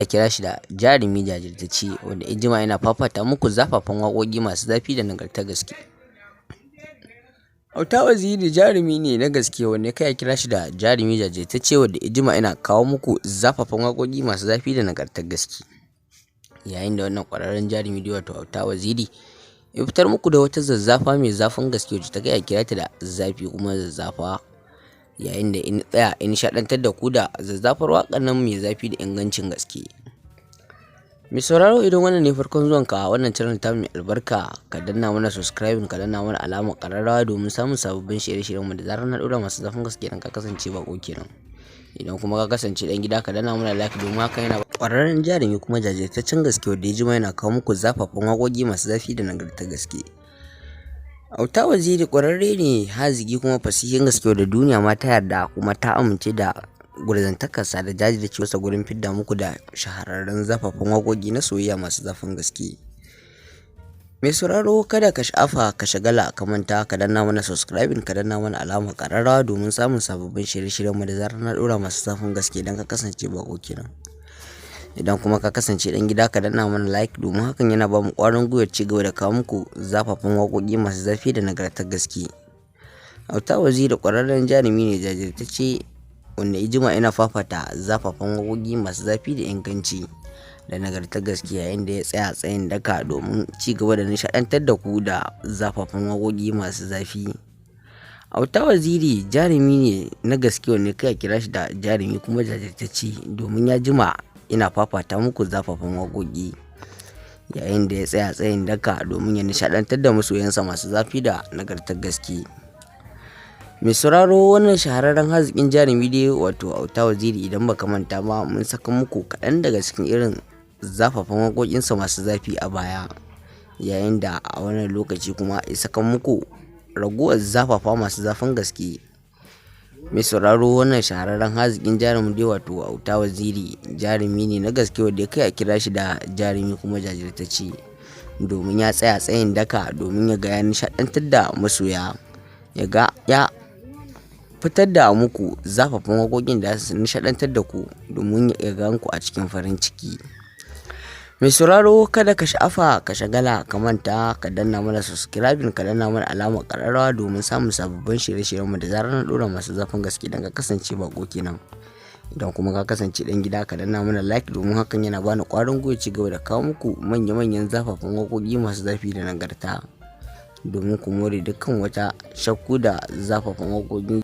a kira shi da jarumi jajirtacce wanda ya jima yana fafata muku zafafan waƙoƙi masu zafi da nagartar gaske. Auta Waziri jarumi ne na gaske wanda kai a kira shi da jarumi jajirtacce wanda ya jima yana kawo muku zafafan waƙoƙi masu zafi da nagartar gaske. Yayin da wannan ƙwararren jarumi dai wato Auta Waziri ya fitar muku da wata zazzafa mai zafin gaske wacce ta kai a kira ta da zafi kuma zazzafa. Yayin da in tsaya in nishaɗantar da ku da zazzafar waƙar nan mai zafi da ingancin gaske. Mai sauraro idan wannan ne farkon zuwan ka wannan channel ta mai albarka ka danna mana subscribing ka danna mana alamar ƙararrawa domin samun sababbin shirye-shiryen mu da zarar na ɗora masu zafin gaske dan ka kasance bako kenan. Idan kuma ka kasance dan gida ka danna mana like domin haka yana ƙwararren jarumi kuma jajirtaccen gaske wanda ya jima yana kawo muku zafafan waƙoƙi masu zafi da nagartar gaske. Auta Waziri ƙwararre ne haziki kuma fasihin gaske da duniya ma ta yarda kuma ta amince da gurzantakarsa da jajircewarsa gurin fidda muku da shahararren zafafan waƙoƙi na soyayya masu zafin gaske. Mai sauraro kada ka sha'afa ka shagala ka manta ka danna mana subscribing ka danna mana alamar ƙararrawa domin samun sababbin shirye-shiryen mu da zarar na ɗora masu zafin gaske dan ka kasance bako kenan. Idan kuma ka kasance dan gida ka danna mana like domin hakan yana ba mu ƙwarin gwiwar ci gaba da kawo muku zafafan waƙoƙi masu zafi da nagartar gaske. Auta Waziri ƙwararren jarumi ne jajirtacce wanda ya jima yana fafata zafafan waƙoƙi masu zafi da inganci da nagartar gaske yayin da ya tsaya tsayin daka domin ci gaba da nishaɗantar da ku da zafafan waƙoƙi masu zafi. Auta Waziri jarumi ne na gaske wanda kai kira shi da jarumi kuma jajirtacce domin ya jima ina fafata muku zafafan waƙoƙi yayin da ya tsaya tsayin daka domin ya nishaɗantar da masoyansa masu zafi da nagartar gaske. Mai sauraro wannan shahararren haziƙin jarumi dai wato Auta Waziri idan baka manta ba mun saka muku kaɗan daga cikin irin zafafan waƙoƙinsa masu zafi a baya yayin da a wannan lokaci kuma ya saka muku ragowar zafafa masu zafin gaske. Mai sauraro wannan shahararren haziƙin jarumi dai wato Auta Waziri jarumi ne na gaske wanda ya kai a kira shi da jarumi kuma jajirtacce domin ya tsaya tsayin daka domin ya ga ya nishaɗantar da masoya ya ga ya fitar da muku zafafan waƙoƙin da su nishaɗantar da ku domin ya ga ku a cikin farin ciki. Mai sauraro kada ka sha'afa ka shagala ka manta ka danna mana subscribing ka danna mana alamar ƙararrawa domin samun sababbin shirye-shiryen mu da zarar na ɗora masu zafin gaske dan ka kasance bako kenan. Idan kuma ka kasance dan gida ka danna mana like domin hakan yana bani ƙwarin gwiwa ci gaba da kawo muku manya-manyan zafafan waƙoƙi masu zafi da nagarta domin ku more dukkan wata shakku da zafafan waƙoƙi